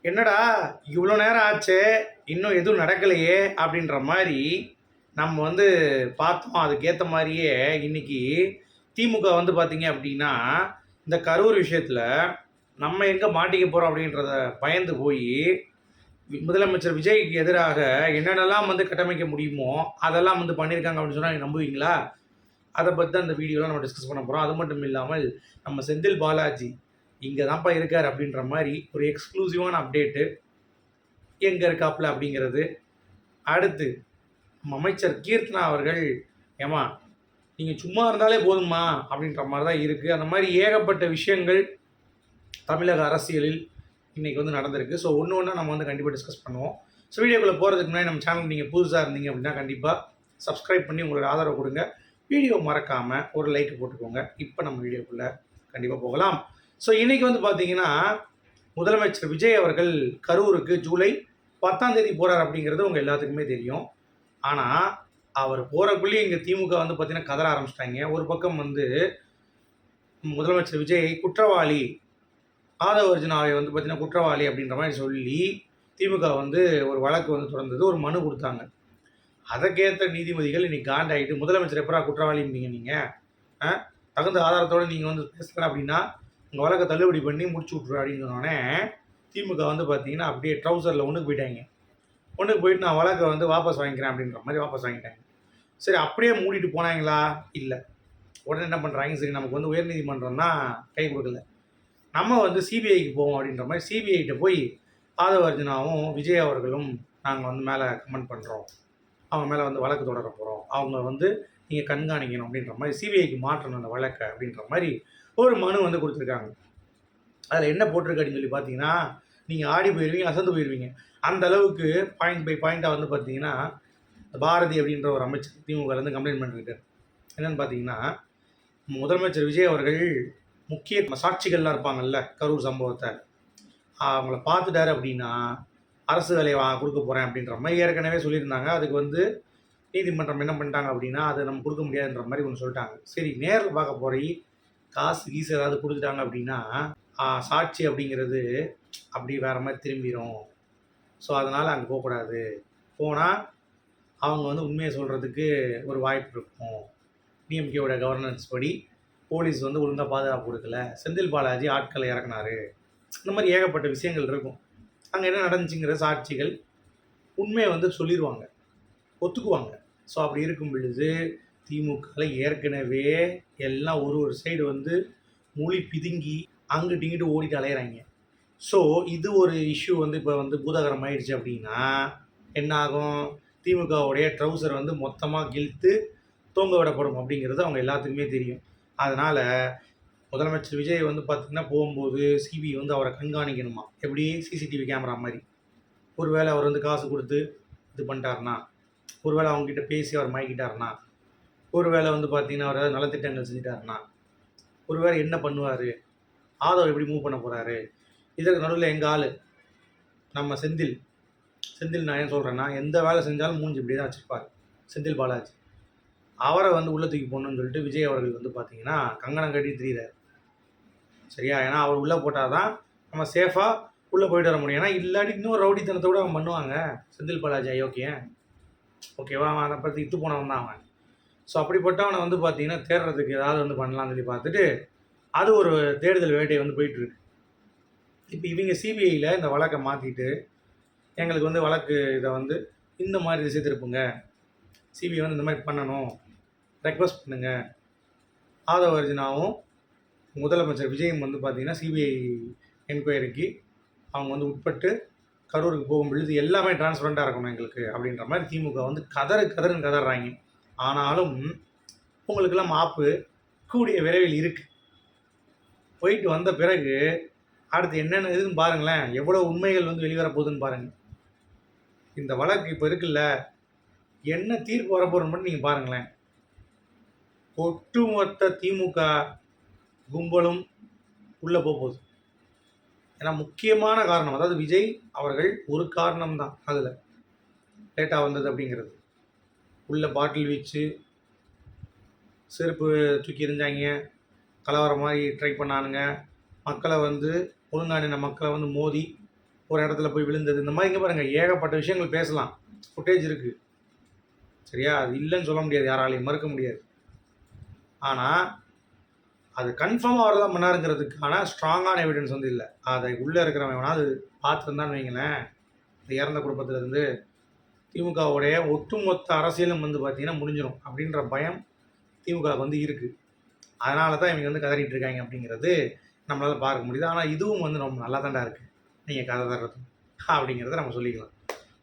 என்னடா இவ்வளோ நேரம் ஆச்சே இன்னும் எதுவும் நடக்கலையே அப்படின்ற மாதிரி நம்ம வந்து பார்த்தோம். அதுக்கேற்ற மாதிரியே இன்னைக்கு திமுக வந்து பார்த்தீங்க அப்படின்னா இந்த கரூர் விஷயத்தில் நம்ம எங்கே மாட்டிக்க போகிறோம் அப்படின்றத பயந்து போய் முதலமைச்சர் விஜய்க்கு எதிராக என்னென்னலாம் வந்து கட்டமைக்க முடியுமோ அதெல்லாம் வந்து பண்ணியிருக்காங்க அப்படின்னு சொன்னால் நீங்கள் நம்புவீங்களா? அதை பற்றி தான் இந்த வீடியோவில் நம்ம டிஸ்கஸ் பண்ண போகிறோம். அது மட்டும் இல்லாமல் நம்ம செந்தில் பாலாஜி இங்கே தான்ப்பா இருக்கார் அப்படின்ற மாதிரி ஒரு எக்ஸ்க்ளூசிவான அப்டேட்டு எங்கே இருக்காப்புல அப்படிங்கிறது. அடுத்து நம்ம அமைச்சர் கீர்த்தனா அவர்கள், ஏமா நீங்கள் சும்மா இருந்தாலே போதுமா அப்படின்ற மாதிரி தான் இருக்குது. அந்த மாதிரி ஏகப்பட்ட விஷயங்கள் தமிழக அரசியலில் இன்றைக்கி வந்து நடந்திருக்கு. ஸோ ஒன்று ஒன்றா நம்ம வந்து கண்டிப்பாக டிஸ்கஸ் பண்ணுவோம். ஸோ வீடியோக்குள்ளே போகிறதுக்கு முன்னாடி நம்ம சேனல் நீங்கள் புதுசாக இருந்தீங்க அப்படின்னா கண்டிப்பாக சப்ஸ்கிரைப் பண்ணி உங்களோட ஆதரவு கொடுங்க. வீடியோ மறக்காமல் ஒரு லைக் போட்டுக்கோங்க. இப்போ நம்ம வீடியோக்குள்ளே கண்டிப்பாக போகலாம். ஸோ இன்றைக்கி வந்து பார்த்தீங்கன்னா முதலமைச்சர் விஜய் அவர்கள் கரூருக்கு ஜூலை 10ஆம் தேதி போகிறார் அப்படிங்கிறது உங்கள் எல்லாத்துக்குமே தெரியும். ஆனால் அவர் போகிறக்குள்ளேயே இங்கே திமுக வந்து பார்த்தீங்கன்னா கதற ஆரம்பிச்சிட்டாங்க. ஒரு பக்கம் வந்து முதலமைச்சர் விஜய் குற்றவாளி, ஆதவ அர்ஜுனாவை வந்து பார்த்தீங்கன்னா குற்றவாளி அப்படின்ற மாதிரி சொல்லி திமுக வந்து ஒரு வழக்கு வந்து தொடர்ந்தது, ஒரு மனு கொடுத்தாங்க. அதற்கேற்ற நீதிபதிகள் இன்னைக்கு காண்டாகிட்டு முதலமைச்சர் எப்பரா குற்றவாளிம்பீங்க நீங்கள், தகுந்த ஆதாரத்தோடு நீங்கள் வந்து பேசுகிறேன் அப்படின்னா உங்கள் வழக்கை தள்ளுபடி பண்ணி முடிச்சு விட்ரு அப்படின்னு சொன்னோடனே திமுக வந்து பார்த்தீங்கன்னா அப்படியே ட்ரௌசரில் ஒன்றுக்கு போயிட்டாங்க. ஒன்றுக்கு போயிட்டு நான் வழக்கை வந்து வாபஸ் வாங்கிக்கிறேன் அப்படின்ற மாதிரி வாபஸ் வாங்கிட்டாங்க. சரி, அப்படியே மூடிட்டு போனாங்களா? இல்லை. உடனே என்ன பண்ணுறாங்க, சரி நமக்கு வந்து உயர்நீதிமன்றம் தான் கை கொடுக்கல, நம்ம வந்து சிபிஐக்கு போவோம் அப்படின்ற மாதிரி சிபிஐகிட்ட போய் ஆதவ அர்ஜுனாவும் விஜய் அவர்களும் நாங்கள் வந்து மேலே கமெண்ட் பண்ணுறோம், அவங்க மேலே வந்து வழக்கு தொடர போகிறோம், அவங்க வந்து நீங்கள் கண்காணிக்கணும் அப்படின்ற மாதிரி சிபிஐக்கு மாற்றணும் அந்த வழக்கை அப்படின்ற மாதிரி ஒரு மனு வந்து கொடுத்துருக்காங்க. அதில் என்ன போட்டிருக்கு அப்படின்னு சொல்லி பார்த்தீங்கன்னா நீங்கள் ஆடி போயிடுவீங்க, அசந்து போயிடுவீங்க. அந்த அளவுக்கு பாயிண்ட் பை பாயிண்ட்டாக வந்து பார்த்தீங்கன்னா பாரதி அப்படின்ற ஒரு அமைச்சர் திமுகலேருந்து கம்ப்ளைண்ட் பண்ணியிருக்காரு. என்னென்னு பார்த்தீங்கன்னா முதலமைச்சர் விஜய் அவர்கள் முக்கிய சாட்சிகள்லாம் இருப்பாங்கல்ல கரூர் சம்பவத்தை, அவங்கள பார்த்துட்டாரு அப்படின்னா அரசு வேலையை கொடுக்க போகிறேன் அப்படின்ற மாதிரி ஏற்கனவே சொல்லியிருந்தாங்க. அதுக்கு வந்து நீதிமன்றம் என்ன பண்ணிட்டாங்க அப்படின்னா அதை நம்ம கொடுக்க முடியாதுன்ற மாதிரி ஒன்று சொல்லிட்டாங்க. சரி, நேரில் பார்க்க போகிறீ காசு கீசு ஏதாவது கொடுத்துட்டாங்க அப்படின்னா சாட்சி அப்படிங்கிறது அப்படி வேறு மாதிரி திரும்பிடும். ஸோ அதனால் அங்கே போகக்கூடாது. போனால் அவங்க வந்து உண்மையை சொல்கிறதுக்கு ஒரு வாய்ப்பு இருக்கும். டிஎம்கேவோட கவர்னன்ஸ் படி போலீஸ் வந்து ஒழுங்காக பாதுகாப்பு கொடுக்கல, செந்தில் பாலாஜி ஆட்களை இறக்குனாரு, இந்த மாதிரி ஏகப்பட்ட விஷயங்கள் இருக்கும். அங்கே என்ன நடந்துச்சுங்கிற சாட்சிகள் உண்மையை வந்து சொல்லிடுவாங்க, ஒத்துக்குவாங்க. ஸோ அப்படி இருக்கும் பொழுது திமுகவில் ஏற்கனவே எல்லாம் ஒரு சைடு வந்து மொழி பிதுங்கி அங்கிட்டு இங்கிட்டு ஓடிட்டு அலையிறாங்க. ஸோ இது ஒரு இஷ்யூ வந்து இப்போ வந்து பூதாகரம் ஆயிடுச்சு அப்படின்னா என்ன ஆகும், திமுகவுடைய ட்ரௌசர் வந்து மொத்தமாக கிழித்து தூங்க விடப்படும் அப்படிங்கிறது அவங்க எல்லாத்துக்குமே தெரியும். அதனால் முதலமைச்சர் விஜய் வந்து பார்த்திங்கன்னா போகும்போது சிபிஐ வந்து அவரை கண்காணிக்கணுமா, எப்படி சிசிடிவி கேமரா மாதிரி. ஒருவேளை அவர் வந்து காசு கொடுத்து இது பண்ணிட்டாருனா, ஒருவேளை அவங்ககிட்ட பேசி அவர் மயக்கிட்டாருனா, ஒருவேளை வந்து பார்த்திங்கன்னா அவர் ஏதாவது நலத்திட்டங்கள் செஞ்சுட்டாருனா, ஒருவேளை என்ன பண்ணுவார், ஆதவ் எப்படி மூவ் பண்ண போகிறாரு, இதற்கு நடுவில் எங்கள் ஆள் நம்ம செந்தில் நான் ஏன் சொல்கிறேன்னா எந்த வேலை செஞ்சாலும் மூஞ்சி இப்படி தான் வச்சுருப்பார் செந்தில் பாலாஜி. அவரை வந்து உள்ளே தூக்கி போடணும்னு சொல்லிட்டு விஜய் அவர்கள் வந்து பார்த்திங்கன்னா கங்கணம் கட்டி திரியிறார். சரியா? ஏன்னா அவர் உள்ளே போட்டால் தான் நம்ம சேஃபாக உள்ளே போயிட்டு வர முடியும். ஏன்னா இல்லாட்டி இன்னும் ரவுடித்தனத்தோடு அவன் பண்ணுவாங்க செந்தில் பாலாஜி அயோக்கியன். ஓகேவா? அவன் அதை பற்றி இத்து போனவன் தான் அவன். ஸோ அப்படிப்பட்டவனை வந்து பார்த்திங்கன்னா தேடுறதுக்கு ஏதாவது வந்து பண்ணலாம்னு சொல்லி பார்த்துட்டு அது ஒரு தேடுதல் வேட்டையை வந்து போயிட்டுருக்கு. இப்போ இவங்க சிபிஐயில் இந்த வழக்கை மாற்றிட்டு எங்களுக்கு வந்து வழக்கு இதை வந்து இந்த மாதிரி திசை திருப்புங்க, சிபிஐ வந்து இந்த மாதிரி பண்ணணும், ரெக்வஸ்ட் பண்ணுங்கள். ஆதவ அர்ஜுனாவும் முதலமைச்சர் விஜயும் வந்து பார்த்திங்கன்னா சிபிஐ என்கொயரிக்கு அவங்க வந்து உட்பட்டு கரூருக்கு போகும் பொழுது எல்லாமே டிரான்ஸ்பரண்ட்டாக இருக்கணும் எங்களுக்கு அப்படின்ற மாதிரி திமுக வந்து கதறுன்னு கதறாங்க. ஆனாலும் உங்களுக்கெல்லாம் மாப்பு கூடிய விரைவில் இருக்குது. போயிட்டு வந்த பிறகு அடுத்து என்னென்ன இதுன்னு பாருங்களேன், எவ்வளோ உண்மைகள் வந்து வெளிவர போகுதுன்னு பாருங்கள். இந்த வழக்கு இப்போ இருக்குல்ல, என்ன தீர்ப்பு வரப்போகிறோன்னு மட்டும் நீங்கள் பாருங்களேன். ஒட்டுமொத்த திமுக கும்பலும் உள்ளே போகுது. ஏன்னா முக்கியமான காரணம், அதாவது விஜய் அவர்கள் ஒரு காரணம்தான் அதில் லேட்டாக வந்தது அப்படிங்கிறது. உள்ள பாட்டில் வீச்சு, செருப்பு தூக்கி எறிஞ்சாங்க, கலவரம் மாதிரி ட்ரை பண்ணானுங்க, மக்களை வந்து ஒழுங்கான மக்களை வந்து மோதி ஒரு இடத்துல போய் விழுந்தது, இந்த மாதிரி இங்கே பாருங்கள் ஏகப்பட்ட விஷயங்கள் பேசலாம், ஃபுட்டேஜ் இருக்குது. சரியா? அது இல்லைன்னு சொல்ல முடியாது, யாராலையும் மறுக்க முடியாது. ஆனால் அது கன்ஃபார்மாக அவர் தான் பண்ணாருங்கிறதுக்கான ஸ்ட்ராங்கான எவிடன்ஸ் வந்து இல்லை. அதை உள்ளே இருக்கிறவன் வேணா அது பார்த்துருந்தான்னு வைங்களேன், இந்த இறந்த குடும்பத்திலேருந்து திமுகவுடைய ஒட்டுமொத்த அரசியலும் வந்து பார்த்திங்கன்னா முடிஞ்சிடும் அப்படின்ற பயம் திமுகவுக்கு வந்து இருக்குது. அதனால தான் இவங்க வந்து கதறிட்டு இருக்காங்க அப்படிங்கிறது நம்மளால் பார்க்க முடியுது. ஆனால் இதுவும் வந்து ரொம்ப நல்லா தாண்டா இருக்குது நீங்கள் கதை தர்றது அப்படிங்கிறத நம்ம சொல்லிக்கலாம்.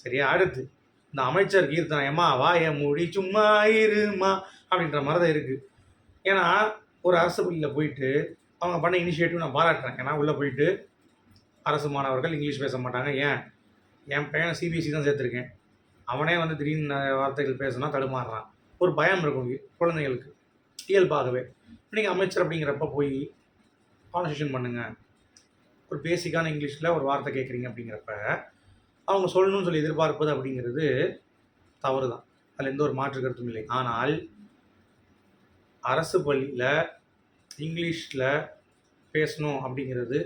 சரியா? அடுத்து இந்த அமைச்சர் கீர்த்தனை ஏமா வாய மூடி சும்மா இருமா அப்படின்ற மாதிரி தான் இருக்குது. ஏன்னா ஒரு அரசு பள்ளியில் போயிட்டு அவங்க பண்ண இனிஷியேட்டிவ் நான் பாராட்டுறேன். ஏன்னா உள்ளே போயிட்டு அரசு மாணவர்கள் இங்கிலீஷ் பேச மாட்டாங்க. என் பையனை சிபிஎஸ்சி தான் சேர்த்துருக்கேன், அவனே வந்து திடீர்னு வார்த்தைகள் பேசினா தடுமாறுறான், ஒரு பயம் இருக்கும் குழந்தைங்களுக்கு இயல்பாகவே. நீங்கள் அமைச்சர் அப்படிங்கிறப்ப போய் கான்வர்சேஷன் பண்ணுங்கள், ஒரு பேசிக்கான இங்கிலீஷில் ஒரு வார்த்தை கேட்குறீங்க அப்படிங்கிறப்ப அவங்க சொல்லணும்னு சொல்லி எதிர்பார்ப்பது அப்படிங்கிறது தவறு தான், அதில் எந்த ஒரு மாற்று கருத்தும் இல்லை. ஆனால் அரசு பள்ளியில் இங்கிலீஷில் பேசணும் அப்படிங்கிறது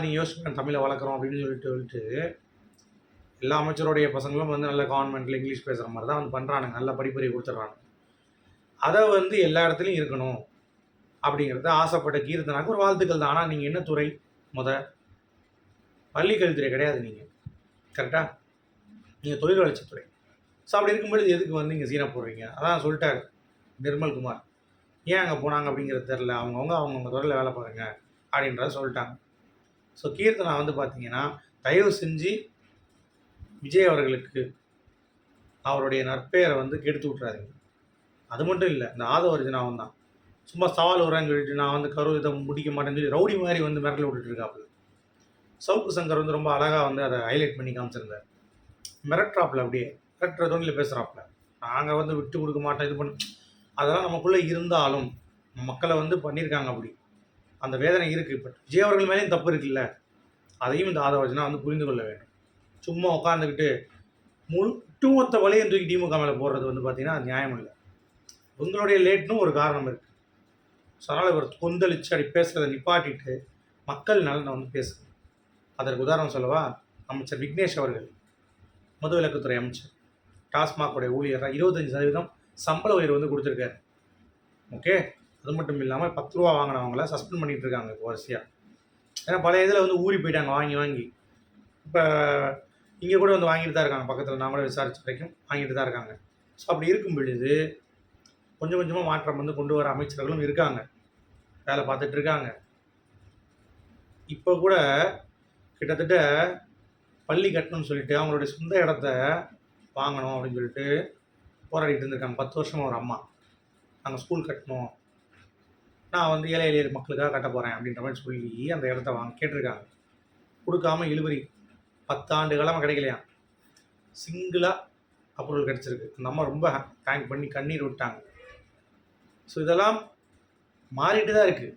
நீ யோசிச்சு தமிழை வளர்க்குறோம் அப்படின்னு சொல்லிட்டு எல்லா அமைச்சருடைய பசங்களும் வந்து நல்ல கான்வென்ட்டில் இங்கிலீஷ் பேசுகிற மாதிரி தான் வந்து பண்ணுறானுங்க, நல்ல படிப்பறிவு கொடுத்துட்றாங்க. அதை வந்து எல்லா இடத்துலையும் இருக்கணும் அப்படிங்கிறது ஆசைப்பட்ட கீர்த்தனாக்கு ஒரு வாழ்த்துக்கள் தான். ஆனால் நீங்கள் என்ன துறை? பள்ளி கல்வித்துறை கிடையாது, நீங்கள் கரெக்டாக நீங்கள் தொழில் வளர்ச்சித்துறை. ஸோ அப்படி இருக்கும்பொழுது எதுக்கு வந்து இங்கே சீனா போடுறீங்க? அதான் சொல்லிட்டார் நிர்மல்குமார், ஏன் அங்கே போனாங்க அப்படிங்கிறது தெரில, அவங்கவுங்க துறையில் வேலை பாருங்க அப்படின்றத சொல்லிட்டாங்க. ஸோ கீர்த்தனா வந்து பார்த்தீங்கன்னா தயவு செஞ்சு விஜய் அவர்களுக்கு அவருடைய நற்பெயரை வந்து கெடுத்து விட்றாதீங்க. அது மட்டும் இல்லை, இந்த ஆதவர்ஜனாவும் தான் சும்மா சவால் வரான்னு சொல்லிட்டு நான் வந்து இதை முடிக்க மாட்டேன்னு சொல்லி ரவுடி மாதிரி வந்து மிரட்டல் விட்டுட்டு இருக்காப்புல. சவுக்கு சங்கர் வந்து ரொம்ப அழகாக வந்து அதை ஹைலைட் பண்ணி காமிச்சிருந்தார். மிரட்டுறாப்புல, அப்படியே மிரட்டுற தோணியில் பேசுகிறாப்புல, நாங்கள் வந்து விட்டு கொடுக்க மாட்டோம் இது பண்ண. அதெல்லாம் நமக்குள்ளே இருந்தாலும் மக்களை வந்து பண்ணியிருக்காங்க, அப்படி அந்த வேதனை இருக்குது. பட் விஜய் அவர்கள் மேலேயும் தப்பு இருக்குல்ல, அதையும் இந்த ஆதவர்ஜனா வந்து புரிந்து கொள்ள வேண்டும். சும்மா உட்காந்துக்கிட்டு ஒட்டுமொத்த வலையும் தூக்கி திமுக மேலே போடுறது வந்து பார்த்திங்கன்னா அது நியாயம் இல்லை. உங்களுடைய லேட்னும் ஒரு காரணம் இருக்குது. ஸோ அதனால் இவர் கொந்தளிச்சு அப்படி பேசுகிறத நிப்பாட்டிட்டு மக்கள் நலனை வந்து பேசுங்க. அதற்கு உதாரணம் சொல்லவா, அமைச்சர் விக்னேஷ் அவர்கள் மதுவிலக்குத்துறை அமைச்சர், டாஸ்மாகுடைய ஊழியராக 25% சம்பள உயர்வு வந்து கொடுத்துருக்காரு. ஓகே, அது மட்டும் இல்லாமல் 10 ரூபா வாங்கினவங்கள சஸ்பெண்ட் பண்ணிகிட்டு இருக்காங்க இப்போ வரிசையாக. ஏன்னா பழைய இதில் வந்து ஊறி போயிட்டாங்க வாங்கி. இப்போ இங்கே கூட வந்து வாங்கிட்டு தான் இருக்காங்க, பக்கத்தில் நான் கூட விசாரிச்ச வரைக்கும் வாங்கிட்டு தான் இருக்காங்க. ஸோ அப்படி இருக்கும் பொழுது கொஞ்சம் கொஞ்சமாக மாற்றம் வந்து கொண்டு வர அமைச்சர்களும் இருக்காங்க, வேலை பார்த்துட்டு இருக்காங்க. இப்போ கூட கிட்டத்தட்ட பள்ளி கட்டணும்னு சொல்லிட்டு அவங்களுடைய சொந்த இடத்த வாங்கணும் அப்படின்னு சொல்லிட்டு போராடிட்டு இருந்திருக்காங்க 10 வருஷமாக. ஒரு அம்மா, நாங்கள் ஸ்கூல் கட்டணும், நான் வந்து ஏழை எளிய மக்களுக்காக கட்ட போகிறேன் அப்படின்ற மாதிரி சொல்லி அந்த இடத்த கேட்டிருக்காங்க. கொடுக்காம இழுபறி 10 ஆண்டு காலமாக கிடைக்கலையா, சிங்கிளாக அப்ரூவல் கிடச்சிருக்கு. அந்த அம்மா ரொம்ப தேங்க் பண்ணி கண்ணீர் விட்டாங்க. ஸோ இதெல்லாம் மாறிட்டு தான் இருக்குது.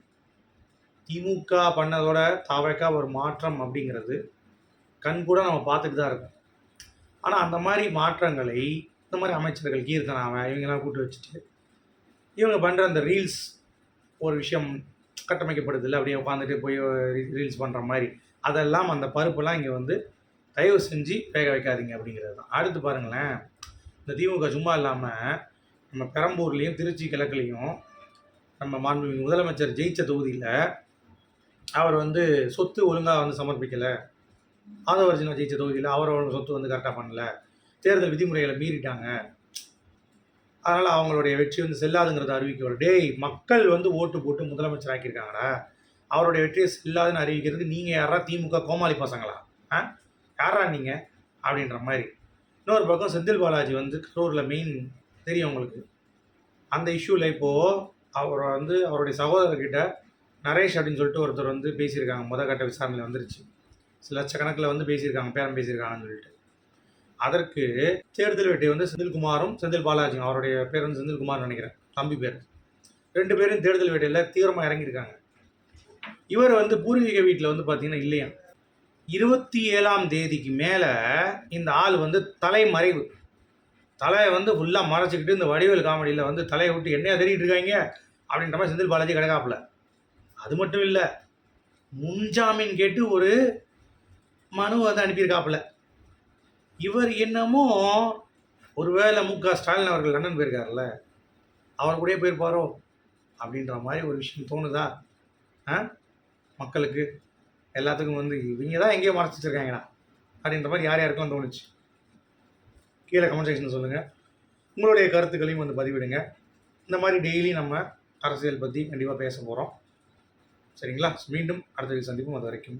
திமுக பண்ணதோட தாவேக்கா ஒரு மாற்றம் அப்படிங்கிறது கண் கூட நம்ம பார்த்துட்டு தான் இருக்கோம். ஆனால் அந்த மாதிரி மாற்றங்களை இந்த மாதிரி அமைச்சர்கள் கீர்த்தனாவை இவங்கெல்லாம் கூட்டு வச்சுட்டு இவங்க பண்ணுற அந்த ரீல்ஸ் ஒரு விஷயம் கட்டமைக்கப்படுது இல்லை, அப்படியே உட்காந்துட்டு போய் ரீல்ஸ் பண்ணுற மாதிரி, அதெல்லாம் அந்த பருப்பெல்லாம் இங்கே வந்து தயவு செஞ்சு வேக வைக்காதீங்க அப்படிங்கிறது தான். அடுத்து பாருங்களேன், இந்த திமுக சும்மா இல்லாமல் நம்ம பெரம்பூர்லேயும் திருச்சி கிழக்குலேயும் நம்ம மாண்புமிகு முதலமைச்சர் ஜெயிச்ச தொகுதியில் அவர் வந்து சொத்து ஒழுங்காக வந்து சமர்ப்பிக்கலை, ஆதவர்ஜனா ஜெயிச்ச தொகுதியில் அவரோட சொத்து வந்து கரெக்டாக பண்ணலை, தேர்தல் விதிமுறைகளை மீறிட்டாங்க, அதனால் அவங்களுடைய வெற்றி வந்து செல்லாதுங்கிறத அறிவிக்க. டேய், மக்கள் வந்து ஓட்டு போட்டு முதலமைச்சர் ஆக்கியிருக்காங்கடா, அவருடைய வெற்றியை செல்லாதுன்னு அறிவிக்கிறதுக்கு நீங்கள் யாரா திமுக கோமாளி பசங்களா? யாரா நீங்கள் அப்படின்ற மாதிரி. இன்னொரு பக்கம் செந்தில் பாலாஜி வந்து கரூரில் மெயின் தெரியும் உங்களுக்கு, அந்த இஷ்யூவில் இப்போது அவரை வந்து அவருடைய சகோதரர்கிட்ட நரேஷ் அப்படின்னு சொல்லிட்டு ஒருத்தர் வந்து பேசியிருக்காங்க, முதற்கட்ட விசாரணையில் வந்துருச்சு, லட்சக்கணக்கில் வந்து பேசியிருக்காங்க, பேரம் பேசியிருக்காங்கன்னு சொல்லிட்டு. அதற்கு தேர்தல் வேட்டை வந்து செந்தில் பாலாஜியும், அவருடைய பேர் வந்து செந்தில்குமார் நினைக்கிறேன், தம்பி பேர், 2 பேரும் தேர்தல் வேட்டையில் தீவிரமாக இறங்கியிருக்காங்க. இவர் வந்து பூர்வீக வீட்டில் வந்து பார்த்தீங்கன்னா இல்லையா, 27ஆம் தேதிக்கு மேலே இந்த ஆள் வந்து தலைமறைவு, தலையை வந்து ஃபுல்லாக மறைச்சிக்கிட்டு இந்த வடிவேல் காமெடியில் வந்து தலையை விட்டு என்னையா தெரிவிட்டு இருக்காங்க அப்படின்ற மாதிரி செந்தில் பாலாஜி கிடக்காப்புல. அது மட்டும் இல்லை, முன்ஜாமீன் கேட்டு ஒரு மனு வந்து அனுப்பியிருக்காப்புல. இவர் என்னமோ ஒருவேளை ஸ்டாலின் அவர்கள் லண்டன் போயிருக்காருல்ல, அவர் கூடயே போயிருப்பாரோ அப்படின்ற மாதிரி ஒரு விஷயம் தோணுதா? மக்களுக்கு எல்லாத்துக்கும் வந்து இவங்க தான் எங்கேயோ மறைச்சி வச்சிருக்காங்கண்ணா அப்படின்ற மாதிரி யார் யாருக்கெல்லாம் தோணுச்சு? கீழே கமெண்ட் செக்ஷன் சொல்லுங்கள். உங்களுடைய கருத்துக்களையும் வந்து பதிவிடுங்க. இந்த மாதிரி டெய்லி நம்ம அரசியல் பற்றி கண்டிப்பாக பேச போகிறோம். சரிங்களா? மீண்டும் அடுத்த சந்திப்போம். அது வரைக்கும்